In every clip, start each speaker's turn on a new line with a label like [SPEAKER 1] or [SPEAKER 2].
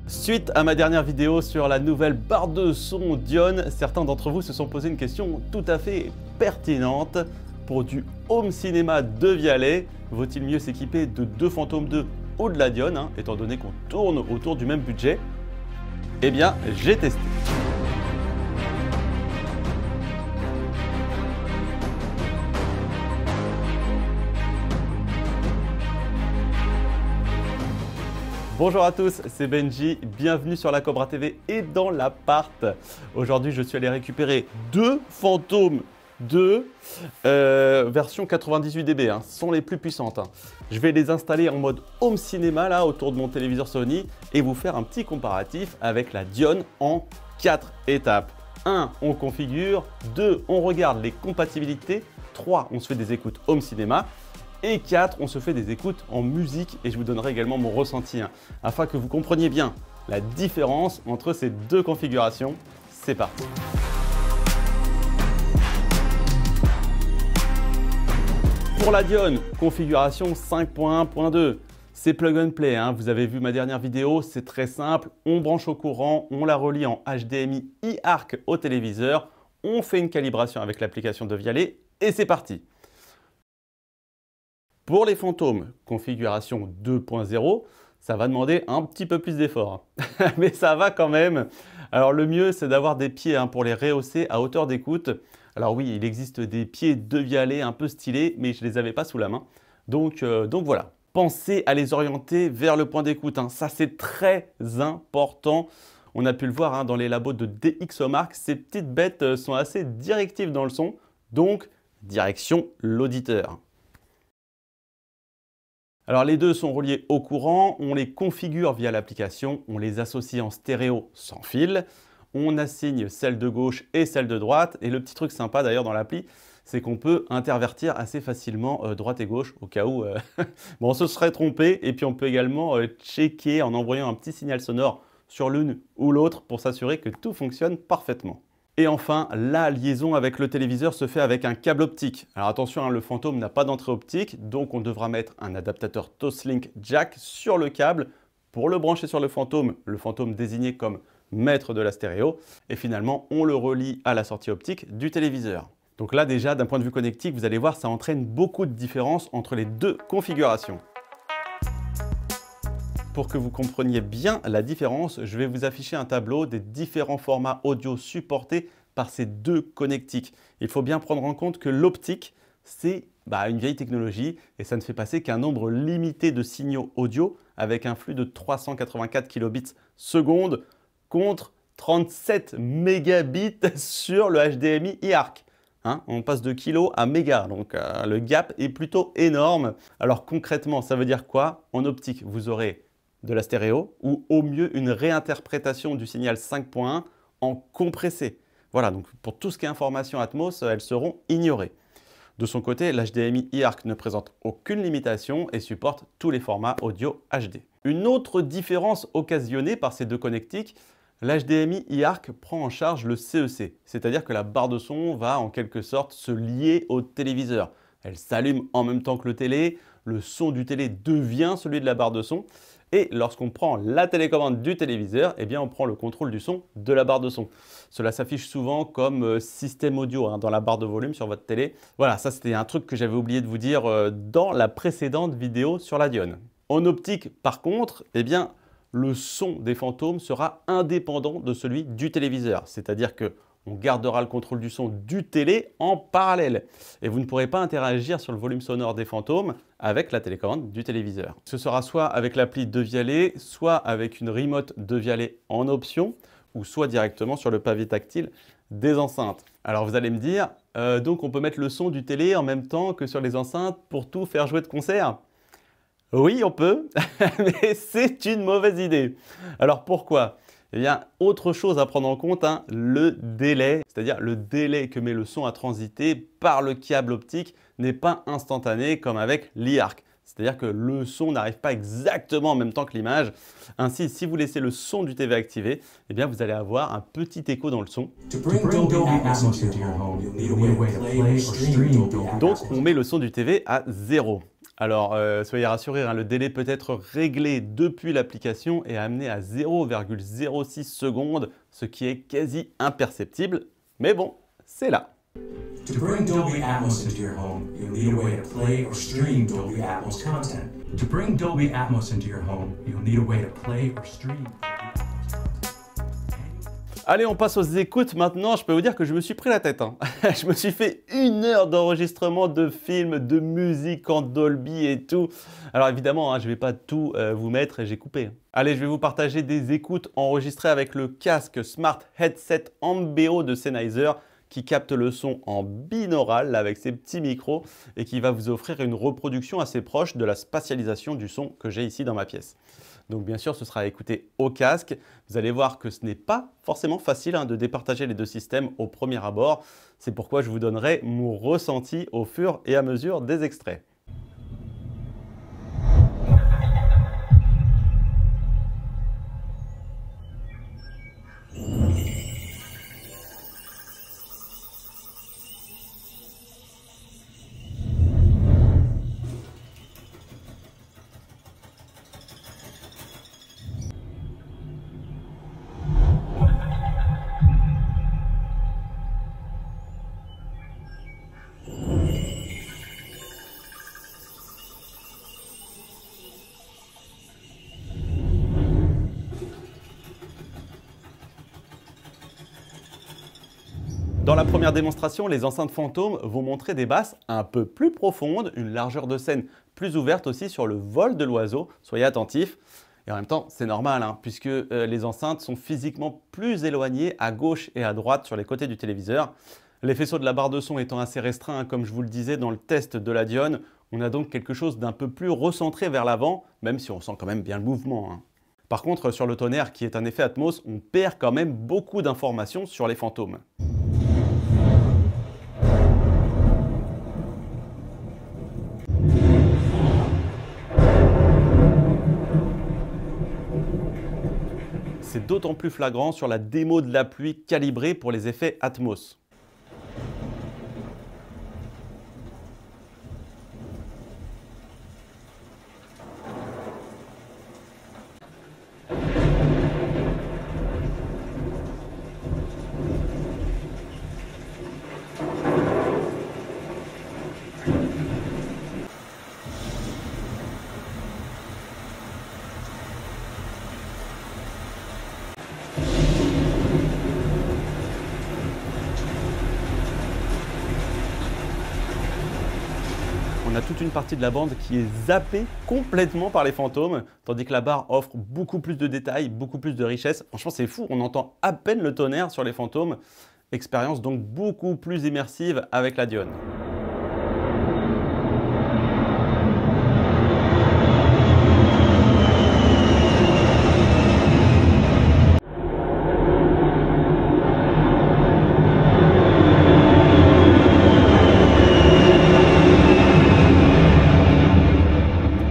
[SPEAKER 1] Suite à ma dernière vidéo sur la nouvelle barre de son Dione, certains d'entre vous se sont posé une question tout à fait pertinente. Pour du home cinéma de Vialet, vaut-il mieux s'équiper de deux Phantom 2 ou de la Dione, étant donné qu'on tourne autour du même budget? Eh bien, j'ai testé. Bonjour à tous, c'est Benji, bienvenue sur la Cobra TV et dans l'appart. Aujourd'hui, je suis allé récupérer deux Phantom 2 version 98 dB, ce sont les plus puissantes. Je vais les installer en mode home cinéma là autour de mon téléviseur Sony et vous faire un petit comparatif avec la Dione en 4 étapes. 1. On configure, 2. On regarde les compatibilités, 3. On se fait des écoutes home cinéma. Et 4, on se fait des écoutes en musique et je vous donnerai également mon ressenti afin que vous compreniez bien la différence entre ces deux configurations. C'est parti. Pour la Dione, configuration 5.1.2. C'est plug and play, vous avez vu ma dernière vidéo, c'est très simple. On branche au courant, on la relie en HDMI iARC au téléviseur, on fait une calibration avec l'application de Vialet et c'est parti. Pour les Phantom, configuration 2.0, ça va demander un petit peu plus d'effort. Mais ça va quand même. Alors le mieux, c'est d'avoir des pieds pour les rehausser à hauteur d'écoute. Alors oui, il existe des pieds de Vialet un peu stylés, mais je ne les avais pas sous la main. Donc voilà. Pensez à les orienter vers le point d'écoute. Ça, c'est très important. On a pu le voir dans les labos de DxOMark. Ces petites bêtes sont assez directives dans le son. Donc, direction l'auditeur. Alors les deux sont reliés au courant, on les configure via l'application, on les associe en stéréo sans fil, on assigne celle de gauche et celle de droite et le petit truc sympa d'ailleurs dans l'appli, c'est qu'on peut intervertir assez facilement droite et gauche au cas où on se serait trompé et puis on peut également checker en envoyant un petit signal sonore sur l'une ou l'autre pour s'assurer que tout fonctionne parfaitement. Et enfin, la liaison avec le téléviseur se fait avec un câble optique. Alors attention, le Phantom n'a pas d'entrée optique, donc on devra mettre un adaptateur Toslink Jack sur le câble pour le brancher sur le Phantom désigné comme maître de la stéréo. Et finalement, on le relie à la sortie optique du téléviseur. Donc là déjà, d'un point de vue connectique, vous allez voir, ça entraîne beaucoup de différences entre les deux configurations. Pour que vous compreniez bien la différence, je vais vous afficher un tableau des différents formats audio supportés par ces deux connectiques. Il faut bien prendre en compte que l'optique, c'est une vieille technologie et ça ne fait passer qu'un nombre limité de signaux audio avec un flux de 384 kilobits seconde contre 37 mégabits sur le HDMI iARC. On passe de kilo à méga, donc le gap est plutôt énorme. Alors concrètement, ça veut dire quoi? En optique, vous aurez de la stéréo ou au mieux une réinterprétation du signal 5.1 en compressé. Voilà, donc pour tout ce qui est information Atmos, elles seront ignorées. De son côté, l'HDMI iARC ne présente aucune limitation et supporte tous les formats audio HD. Une autre différence occasionnée par ces deux connectiques, l'HDMI iARC prend en charge le CEC, c'est-à-dire que la barre de son va en quelque sorte se lier au téléviseur. Elle s'allume en même temps que le télé, le son du télé devient celui de la barre de son. Et lorsqu'on prend la télécommande du téléviseur, on prend le contrôle du son de la barre de son. Cela s'affiche souvent comme système audio dans la barre de volume sur votre télé. Voilà, ça c'était un truc que j'avais oublié de vous dire dans la précédente vidéo sur la Dione. En optique, par contre, le son des Phantom sera indépendant de celui du téléviseur. C'est-à-dire que on gardera le contrôle du son du télé en parallèle. Et vous ne pourrez pas interagir sur le volume sonore des Phantom avec la télécommande du téléviseur. Ce sera soit avec l'appli de Vialet, soit avec une remote de Vialet en option, ou soit directement sur le pavé tactile des enceintes. Alors vous allez me dire, donc on peut mettre le son du télé en même temps que sur les enceintes pour tout faire jouer de concert? Oui, on peut, mais c'est une mauvaise idée. Alors pourquoi? Autre chose à prendre en compte, le délai, c'est-à-dire le délai que met le son à transiter par le câble optique n'est pas instantané comme avec l'iARC. C'est-à-dire que le son n'arrive pas exactement en même temps que l'image. Ainsi, si vous laissez le son du TV activé, vous allez avoir un petit écho dans le son. Donc, on met le son du TV à 0. Alors, soyez rassurés, hein, le délai peut être réglé depuis l'application et amené à 0,06 secondes, ce qui est quasi imperceptible. Mais bon, c'est là.
[SPEAKER 2] To bring Dolby Atmos into your home, you'll need a way to play or stream Dolby Atmos content. To bring Dolby Atmos into your home, you'll need a way to play or stream.
[SPEAKER 1] Allez, on passe aux écoutes maintenant. Je peux vous dire que je me suis pris la tête, hein. Je me suis fait 1 heure d'enregistrement de films, de musique en Dolby et tout. Alors évidemment, hein, je ne vais pas tout vous mettre et j'ai coupé. Allez, je vais vous partager des écoutes enregistrées avec le casque Smart Headset Ambeo de Sennheiser qui capte le son en binaural avec ses petits micros et qui va vous offrir une reproduction assez proche de la spatialisation du son que j'ai ici dans ma pièce. Donc bien sûr, ce sera à écouter au casque. Vous allez voir que ce n'est pas forcément facile de départager les deux systèmes au premier abord. C'est pourquoi je vous donnerai mon ressenti au fur et à mesure des extraits. Dans la première démonstration, les enceintes fantômes vont montrer des basses un peu plus profondes, une largeur de scène plus ouverte aussi sur le vol de l'oiseau. Soyez attentifs. Et en même temps, c'est normal, hein, puisque les enceintes sont physiquement plus éloignées à gauche et à droite sur les côtés du téléviseur. Les faisceaux de la barre de son étant assez restreints, hein, comme je vous le disais dans le test de la Dione, on a donc quelque chose d'un peu plus recentré vers l'avant, même si on sent quand même bien le mouvement, hein. Par contre, sur le tonnerre, qui est un effet Atmos, on perd quand même beaucoup d'informations sur les fantômes. C'est d'autant plus flagrant sur la démo de la pluie calibrée pour les effets Atmos. On a toute une partie de la bande qui est zappée complètement par les fantômes, tandis que la barre offre beaucoup plus de détails, beaucoup plus de richesse. Franchement, c'est fou, on entend à peine le tonnerre sur les fantômes. Expérience donc beaucoup plus immersive avec la Dione.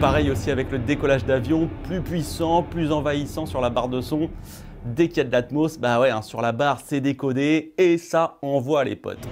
[SPEAKER 1] Pareil aussi avec le décollage d'avion, plus puissant, plus envahissant sur la barre de son. Dès qu'il y a de l'Atmos, bah ouais, hein, sur la barre c'est décodé et ça envoie les potes.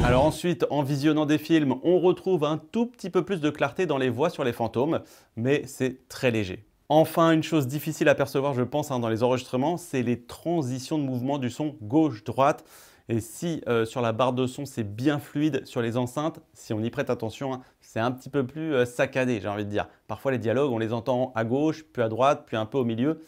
[SPEAKER 1] Alors ensuite, en visionnant des films, on retrouve un tout petit peu plus de clarté dans les voix sur les fantômes, mais c'est très léger. Enfin, une chose difficile à percevoir, je pense, dans les enregistrements, c'est les transitions de mouvement du son gauche-droite. Et si sur la barre de son, c'est bien fluide, sur les enceintes, si on y prête attention, c'est un petit peu plus saccadé, j'ai envie de dire. Parfois, les dialogues, on les entend à gauche, puis à droite, puis un peu au milieu.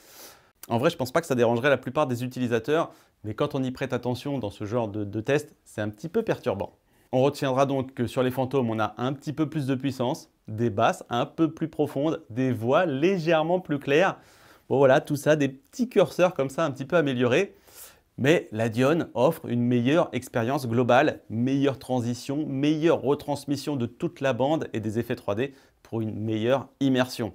[SPEAKER 1] En vrai, je ne pense pas que ça dérangerait la plupart des utilisateurs, mais quand on y prête attention dans ce genre de test, c'est un petit peu perturbant. On retiendra donc que sur les fantômes, on a un petit peu plus de puissance, des basses un peu plus profondes, des voix légèrement plus claires. Bon voilà, tout ça, des petits curseurs comme ça un petit peu améliorés. Mais la Dione offre une meilleure expérience globale, meilleure transition, meilleure retransmission de toute la bande et des effets 3D pour une meilleure immersion.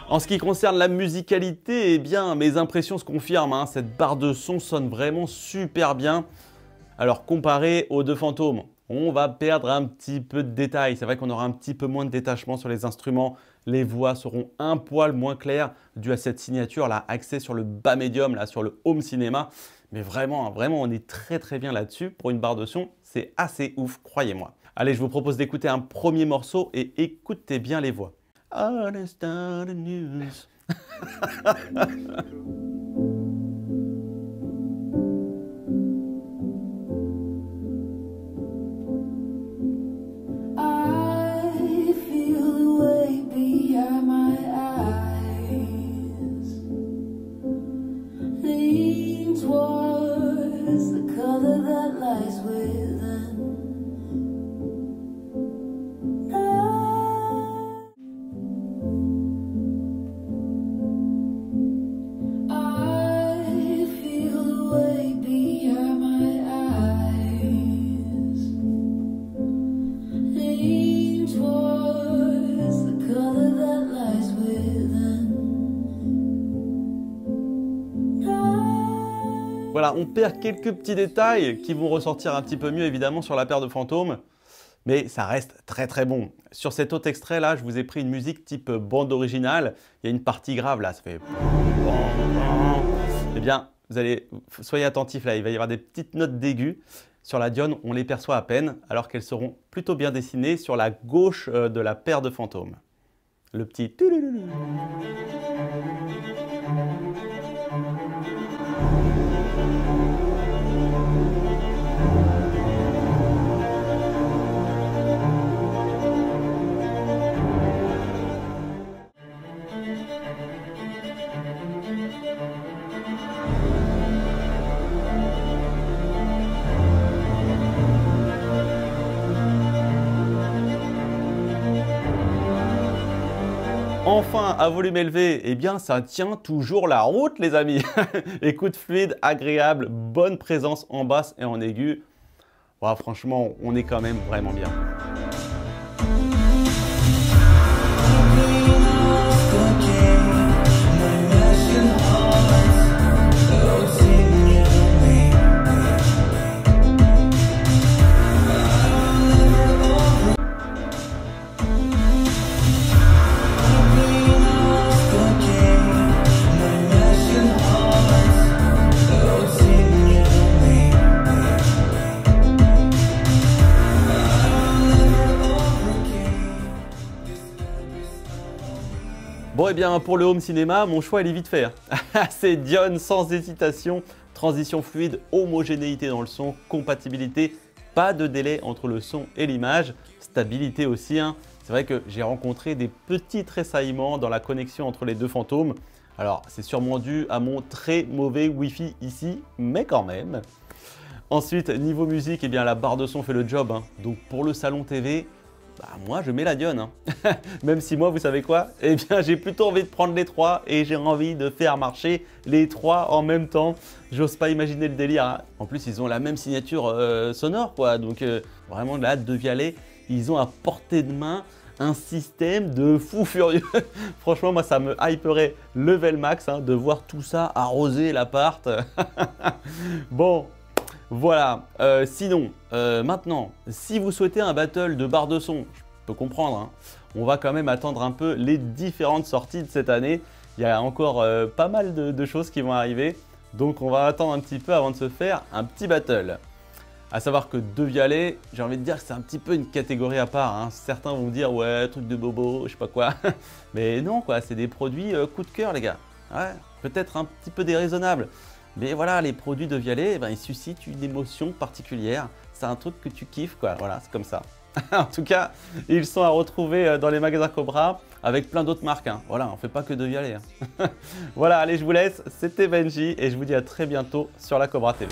[SPEAKER 1] En ce qui concerne la musicalité, eh bien, mes impressions se confirment, hein. Cette barre de son sonne vraiment super bien. Alors, comparé aux deux fantômes, on va perdre un petit peu de détails. C'est vrai qu'on aura un petit peu moins de détachement sur les instruments. Les voix seront un poil moins claires dû à cette signature là, axée sur le bas médium, là, sur le home cinéma. Mais vraiment, vraiment, on est très bien là-dessus. Pour une barre de son, c'est assez ouf, croyez-moi. Allez, je vous propose d'écouter un premier morceau et écoutez bien les voix. Oh, let's start the news. Voilà, on perd quelques petits détails qui vont ressortir un petit peu mieux évidemment sur la paire de fantômes, mais ça reste très bon. Sur cet autre extrait là, je vous ai pris une musique type bande originale. Il y a une partie grave là, ça fait... Eh bien, soyez attentifs là, il va y avoir des petites notes d'aigus. Sur la Dione, on les perçoit à peine, alors qu'elles seront plutôt bien dessinées sur la gauche de la paire de fantômes. Le petit... Enfin, à volume élevé, eh bien ça tient toujours la route les amis. Écoute fluide, agréable, bonne présence en basse et en aigu. Wow, franchement, on est quand même vraiment bien. Bon, et bien pour le home cinéma, mon choix il est vite fait. C'est Dione sans hésitation, transition fluide, homogénéité dans le son, compatibilité, pas de délai entre le son et l'image, stabilité aussi. Hein. C'est vrai que j'ai rencontré des petits tressaillements dans la connexion entre les deux fantômes. Alors c'est sûrement dû à mon très mauvais Wi-Fi ici, mais quand même. Ensuite, niveau musique, eh bien, la barre de son fait le job. Hein. Donc pour le salon TV, bah, moi je mets la Dione. Hein. Même si moi, vous savez quoi? Eh bien j'ai plutôt envie de prendre les trois et j'ai envie de faire marcher les trois en même temps. J'ose pas imaginer le délire. Hein. En plus, ils ont la même signature sonore, quoi. Donc vraiment, là, De Vialet, ils ont à portée de main un système de fou furieux. Franchement, moi, ça me hyperait level max hein, de voir tout ça arroser l'appart. Bon. Voilà, sinon, maintenant, si vous souhaitez un battle de barre de son, je peux comprendre, hein, on va quand même attendre un peu les différentes sorties de cette année. Il y a encore pas mal de choses qui vont arriver, donc on va attendre un petit peu avant de se faire un petit battle. À savoir que De Vialet, j'ai envie de dire que c'est un petit peu une catégorie à part. Hein. Certains vont dire, ouais, truc de bobo, je sais pas quoi. Mais non, quoi, c'est des produits coup de cœur, les gars. Ouais, peut-être un petit peu déraisonnable. Mais voilà, les produits De Vialet, eh ben, ils suscitent une émotion particulière. C'est un truc que tu kiffes, quoi. Voilà, c'est comme ça. En tout cas, ils sont à retrouver dans les magasins Cobra avec plein d'autres marques. Hein. Voilà, on ne fait pas que De Vialet. Hein. Voilà, allez, je vous laisse. C'était Benji et je vous dis à très bientôt sur la Cobra TV.